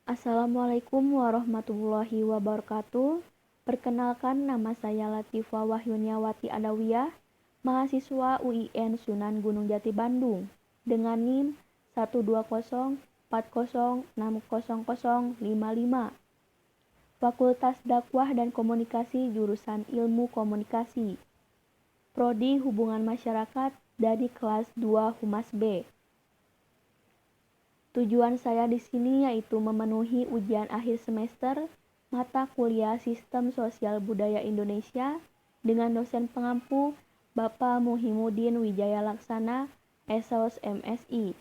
Assalamualaikum warahmatullahi wabarakatuh. Perkenalkan, nama saya Latifah Wahyuniawati Adawiyah, mahasiswa UIN Sunan Gunung Jati Bandung, dengan NIM 12040600055. Fakultas Dakwah dan Komunikasi jurusan Ilmu Komunikasi. Prodi Hubungan Masyarakat dari kelas 2 Humas B. Tujuan saya di sini yaitu memenuhi ujian akhir semester mata kuliah Sistem Sosial Budaya Indonesia dengan dosen pengampu Bapak Muhyiddin Wijaya Laksana, SOS MSI.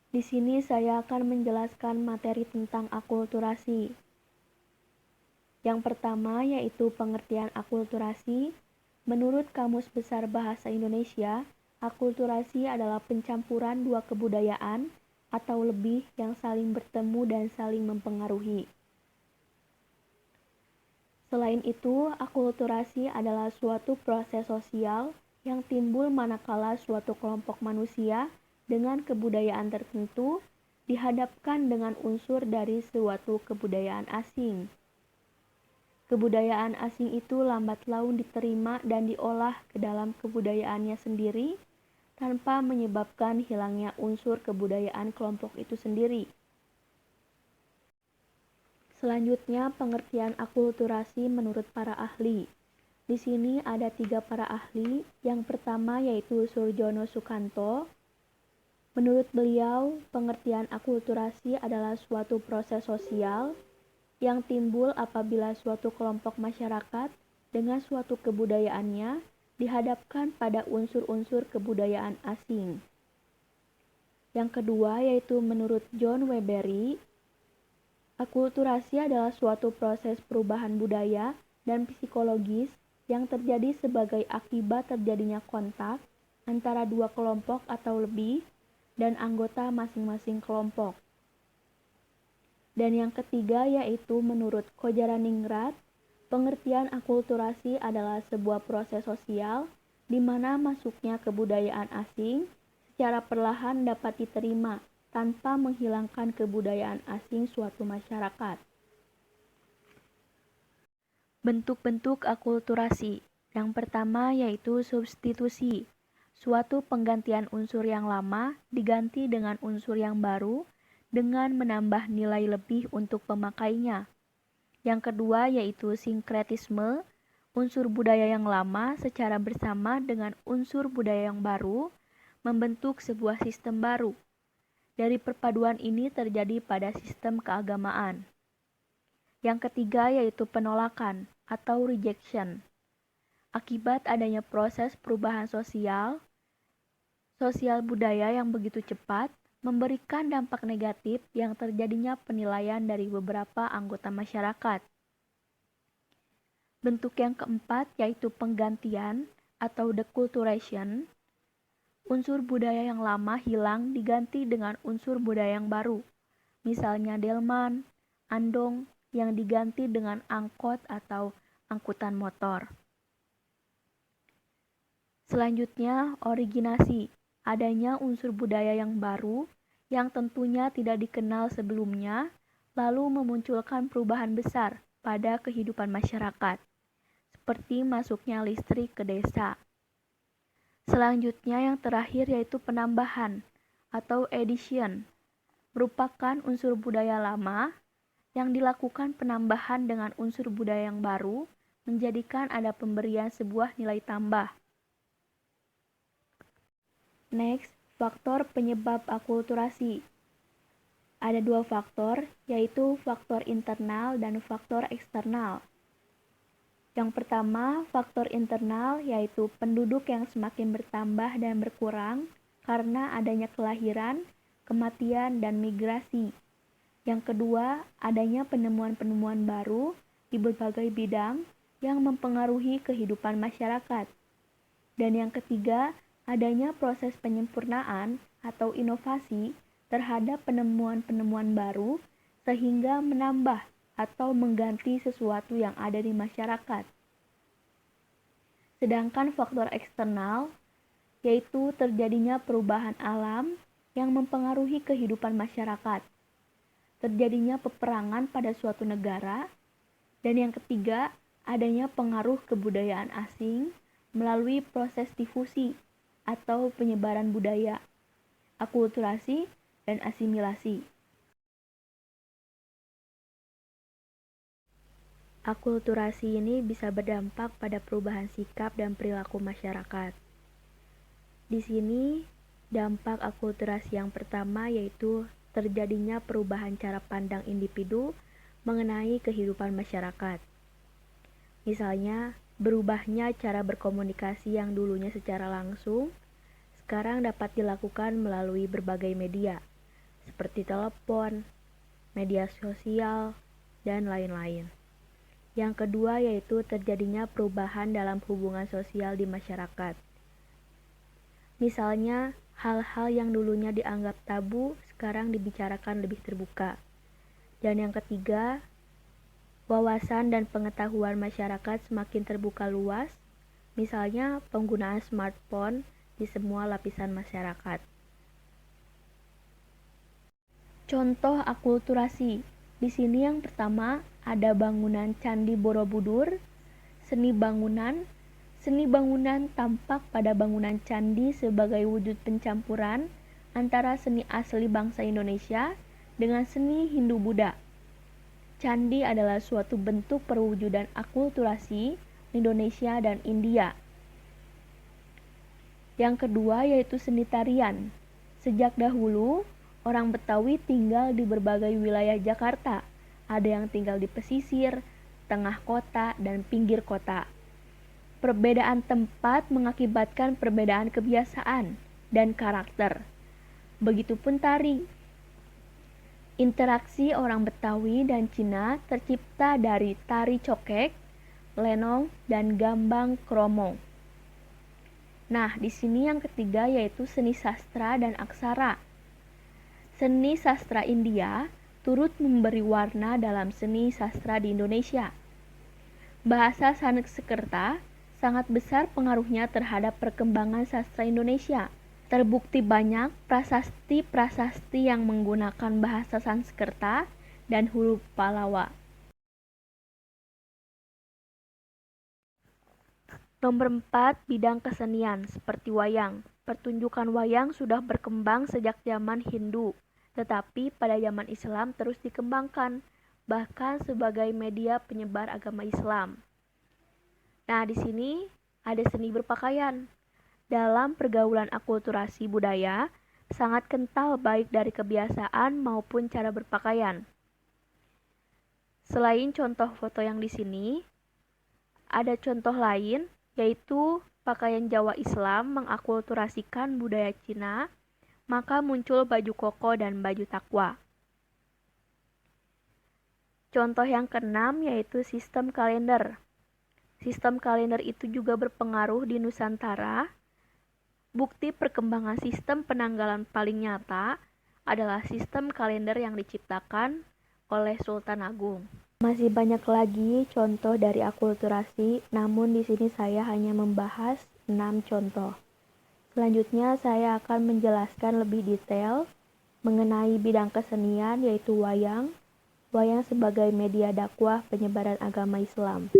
Di sini saya akan menjelaskan materi tentang akulturasi. Yang pertama yaitu pengertian akulturasi. Menurut Kamus Besar Bahasa Indonesia, akulturasi adalah pencampuran dua kebudayaan atau lebih yang saling bertemu dan saling mempengaruhi. Selain itu, akulturasi adalah suatu proses sosial yang timbul manakala suatu kelompok manusia dengan kebudayaan tertentu dihadapkan dengan unsur dari suatu kebudayaan asing. Kebudayaan asing itu lambat laun diterima dan diolah ke dalam kebudayaannya sendiri tanpa menyebabkan hilangnya unsur kebudayaan kelompok itu sendiri. Selanjutnya, pengertian akulturasi menurut para ahli. Di sini ada 3 para ahli. Yang pertama yaitu Surjono Sukanto. Menurut beliau, pengertian akulturasi adalah suatu proses sosial yang timbul apabila suatu kelompok masyarakat dengan suatu kebudayaannya dihadapkan pada unsur-unsur kebudayaan asing. Yang kedua yaitu menurut John Weberi, akulturasi adalah suatu proses perubahan budaya dan psikologis yang terjadi sebagai akibat terjadinya kontak antara dua kelompok atau lebih dan anggota masing-masing kelompok. Dan yang ketiga yaitu menurut Kojaraningrat, pengertian akulturasi adalah sebuah proses sosial di mana masuknya kebudayaan asing secara perlahan dapat diterima tanpa menghilangkan kebudayaan asing suatu masyarakat. Bentuk-bentuk akulturasi. Yang pertama yaitu substitusi, suatu penggantian unsur yang lama diganti dengan unsur yang baru dengan menambah nilai lebih untuk pemakainya. Yang kedua yaitu sinkretisme, unsur budaya yang lama secara bersama dengan unsur budaya yang baru membentuk sebuah sistem baru. Dari perpaduan ini terjadi pada sistem keagamaan. Yang ketiga yaitu penolakan atau rejection. Akibat adanya proses perubahan sosial budaya yang begitu cepat, memberikan dampak negatif yang terjadinya penilaian dari beberapa anggota masyarakat. Bentuk yang keempat yaitu penggantian atau deculturation. Unsur budaya yang lama hilang diganti dengan unsur budaya yang baru. Misalnya delman, andong yang diganti dengan angkot atau angkutan motor. Selanjutnya, originasi. Adanya unsur budaya yang baru yang tentunya tidak dikenal sebelumnya, lalu memunculkan perubahan besar pada kehidupan masyarakat, seperti masuknya listrik ke desa. Selanjutnya yang terakhir yaitu penambahan atau addition, merupakan unsur budaya lama yang dilakukan penambahan dengan unsur budaya yang baru, menjadikan ada pemberian sebuah nilai tambah. Next, faktor penyebab akulturasi. Ada 2 faktor, yaitu faktor internal dan faktor eksternal. Yang pertama, faktor internal yaitu penduduk yang semakin bertambah dan berkurang karena adanya kelahiran, kematian, dan migrasi. Yang kedua, adanya penemuan-penemuan baru di berbagai bidang yang mempengaruhi kehidupan masyarakat. Dan yang ketiga, adanya proses penyempurnaan atau inovasi terhadap penemuan-penemuan baru sehingga menambah atau mengganti sesuatu yang ada di masyarakat. Sedangkan faktor eksternal yaitu terjadinya perubahan alam yang mempengaruhi kehidupan masyarakat, terjadinya peperangan pada suatu negara, dan yang ketiga, adanya pengaruh kebudayaan asing melalui proses difusi atau penyebaran budaya, akulturasi, dan asimilasi. Akulturasi ini bisa berdampak pada perubahan sikap dan perilaku masyarakat. Di sini, dampak akulturasi yang pertama yaitu terjadinya perubahan cara pandang individu mengenai kehidupan masyarakat. Misalnya, berubahnya cara berkomunikasi yang dulunya secara langsung, sekarang dapat dilakukan melalui berbagai media, seperti telepon, media sosial, dan lain-lain. Yang kedua yaitu terjadinya perubahan dalam hubungan sosial di masyarakat. Misalnya, hal-hal yang dulunya dianggap tabu sekarang dibicarakan lebih terbuka. Dan yang ketiga, wawasan dan pengetahuan masyarakat semakin terbuka luas, misalnya penggunaan smartphone di semua lapisan masyarakat. Contoh akulturasi. Di sini yang pertama ada bangunan Candi Borobudur. Seni bangunan tampak pada bangunan candi sebagai wujud pencampuran antara seni asli bangsa Indonesia dengan seni Hindu-Buddha. Candi adalah suatu bentuk perwujudan akulturasi Indonesia dan India. Yang kedua yaitu seni tarian. Sejak dahulu, orang Betawi tinggal di berbagai wilayah Jakarta. Ada yang tinggal di pesisir, tengah kota, dan pinggir kota. Perbedaan tempat mengakibatkan perbedaan kebiasaan dan karakter. Begitupun tari. Interaksi orang Betawi dan Cina tercipta dari tari cokek, lenong, dan gambang kromong. Nah, di sini yang ketiga yaitu seni sastra dan aksara. Seni sastra India turut memberi warna dalam seni sastra di Indonesia. Bahasa Sanskerta sangat besar pengaruhnya terhadap perkembangan sastra Indonesia. Terbukti banyak prasasti-prasasti yang menggunakan bahasa Sanskerta dan huruf Pallawa. Nomor 4, bidang kesenian seperti wayang. Pertunjukan wayang sudah berkembang sejak zaman Hindu, tetapi pada zaman Islam terus dikembangkan, bahkan sebagai media penyebar agama Islam. Nah, di sini ada seni berpakaian. Dalam pergaulan akulturasi budaya, sangat kental baik dari kebiasaan maupun cara berpakaian. Selain contoh foto yang di sini, ada contoh lain, yaitu pakaian Jawa Islam mengakulturasikan budaya Cina, maka muncul baju koko dan baju takwa. Contoh yang keenam yaitu sistem kalender. Sistem kalender itu juga berpengaruh di Nusantara. Bukti perkembangan sistem penanggalan paling nyata adalah sistem kalender yang diciptakan oleh Sultan Agung. Masih banyak lagi contoh dari akulturasi, namun di sini saya hanya membahas 6 contoh. Selanjutnya saya akan menjelaskan lebih detail mengenai bidang kesenian yaitu wayang sebagai media dakwah penyebaran agama Islam.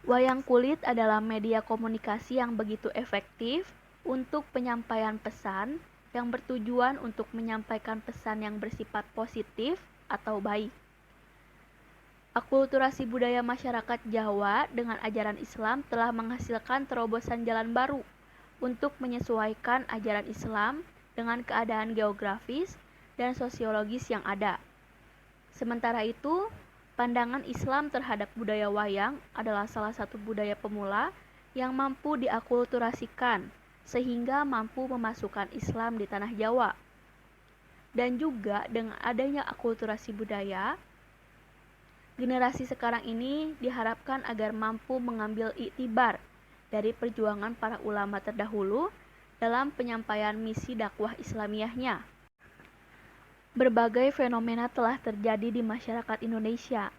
Wayang kulit adalah media komunikasi yang begitu efektif untuk penyampaian pesan yang bertujuan untuk menyampaikan pesan yang bersifat positif atau baik. Akulturasi budaya masyarakat Jawa dengan ajaran Islam telah menghasilkan terobosan jalan baru untuk menyesuaikan ajaran Islam dengan keadaan geografis dan sosiologis yang ada. Sementara itu, pandangan Islam terhadap budaya wayang adalah salah satu budaya pemula yang mampu diakulturasikan sehingga mampu memasukkan Islam di tanah Jawa. Dan juga dengan adanya akulturasi budaya, generasi sekarang ini diharapkan agar mampu mengambil iktibar dari perjuangan para ulama terdahulu dalam penyampaian misi dakwah Islamiyahnya. Berbagai fenomena telah terjadi di masyarakat Indonesia.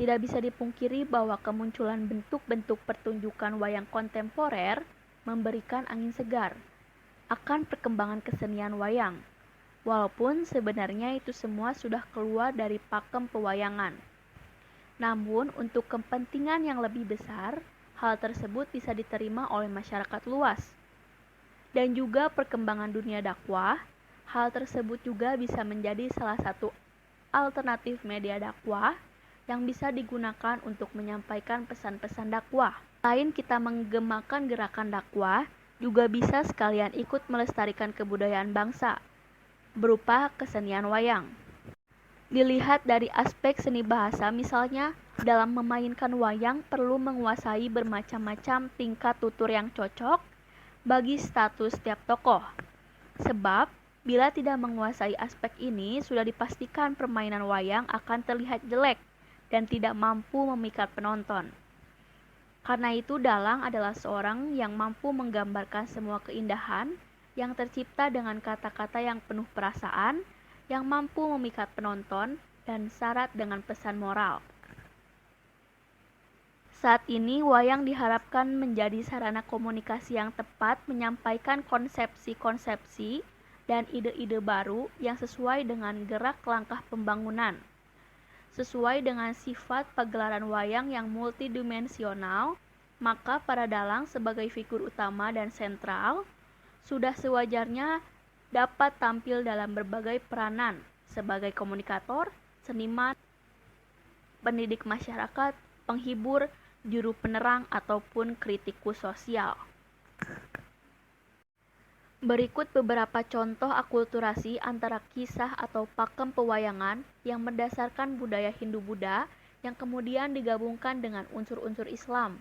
Tidak bisa dipungkiri bahwa kemunculan bentuk-bentuk pertunjukan wayang kontemporer memberikan angin segar akan perkembangan kesenian wayang, walaupun sebenarnya itu semua sudah keluar dari pakem pewayangan. Namun, untuk kepentingan yang lebih besar, hal tersebut bisa diterima oleh masyarakat luas. Dan juga perkembangan dunia dakwah, hal tersebut juga bisa menjadi salah satu alternatif media dakwah yang bisa digunakan untuk menyampaikan pesan-pesan dakwah. Selain kita menggemakan gerakan dakwah, juga bisa sekalian ikut melestarikan kebudayaan bangsa, berupa kesenian wayang. Dilihat dari aspek seni bahasa, misalnya, dalam memainkan wayang perlu menguasai bermacam-macam tingkat tutur yang cocok bagi status setiap tokoh. Sebab, bila tidak menguasai aspek ini, sudah dipastikan permainan wayang akan terlihat jelek dan tidak mampu memikat penonton. Karena itu, dalang adalah seorang yang mampu menggambarkan semua keindahan yang tercipta dengan kata-kata yang penuh perasaan, yang mampu memikat penonton, dan syarat dengan pesan moral. Saat ini, wayang diharapkan menjadi sarana komunikasi yang tepat menyampaikan konsepsi-konsepsi dan ide-ide baru yang sesuai dengan gerak langkah pembangunan. Sesuai dengan sifat pagelaran wayang yang multidimensional, maka para dalang sebagai figur utama dan sentral sudah sewajarnya dapat tampil dalam berbagai peranan sebagai komunikator, seniman, pendidik masyarakat, penghibur, juru penerang, ataupun kritikus sosial. Berikut beberapa contoh akulturasi antara kisah atau pakem pewayangan yang berdasarkan budaya Hindu-Buddha yang kemudian digabungkan dengan unsur-unsur Islam.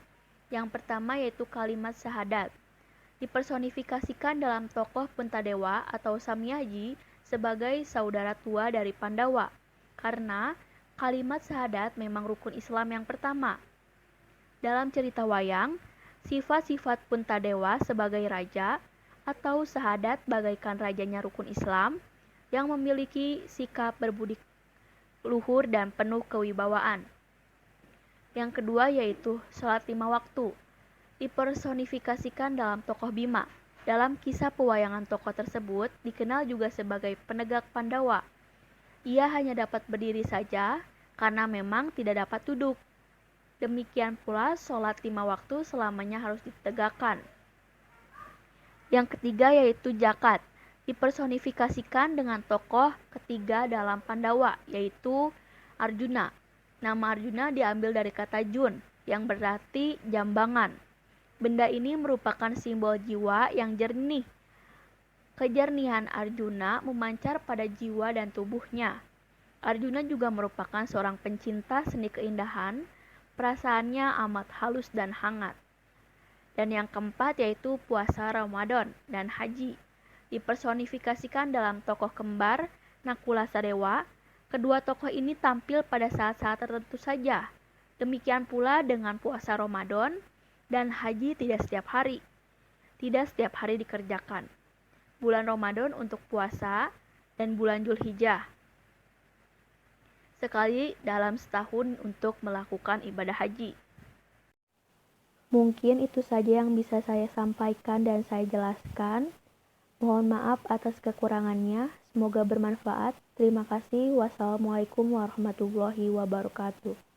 Yang pertama yaitu kalimat syahadat. Dipersonifikasikan dalam tokoh Puntadewa atau Samyaji sebagai saudara tua dari Pandawa, karena kalimat syahadat memang rukun Islam yang pertama. Dalam cerita wayang, sifat-sifat Puntadewa sebagai raja atau syahadat bagaikan rajanya rukun Islam yang memiliki sikap berbudi luhur dan penuh kewibawaan. Yang kedua yaitu sholat 5 waktu. Dipersonifikasikan dalam tokoh Bima. Dalam kisah pewayangan tokoh tersebut dikenal juga sebagai penegak Pandawa. Ia hanya dapat berdiri saja karena memang tidak dapat duduk. Demikian pula sholat 5 waktu selamanya harus ditegakkan. Yang ketiga yaitu Jakat, dipersonifikasikan dengan tokoh ketiga dalam Pandawa, yaitu Arjuna. Nama Arjuna diambil dari kata Jun, yang berarti jambangan. Benda ini merupakan simbol jiwa yang jernih. Kejernihan Arjuna memancar pada jiwa dan tubuhnya. Arjuna juga merupakan seorang pencinta seni keindahan, perasaannya amat halus dan hangat. Dan yang keempat yaitu puasa Ramadan dan haji. Dipersonifikasikan dalam tokoh kembar Nakula Sadewa. Kedua tokoh ini tampil pada saat-saat tertentu saja. Demikian pula dengan puasa Ramadan dan haji tidak setiap hari. Tidak setiap hari dikerjakan. Bulan Ramadan untuk puasa dan bulan Zulhijjah sekali dalam setahun untuk melakukan ibadah haji. Mungkin itu saja yang bisa saya sampaikan dan saya jelaskan. Mohon maaf atas kekurangannya. Semoga bermanfaat. Terima kasih. Wassalamualaikum warahmatullahi wabarakatuh.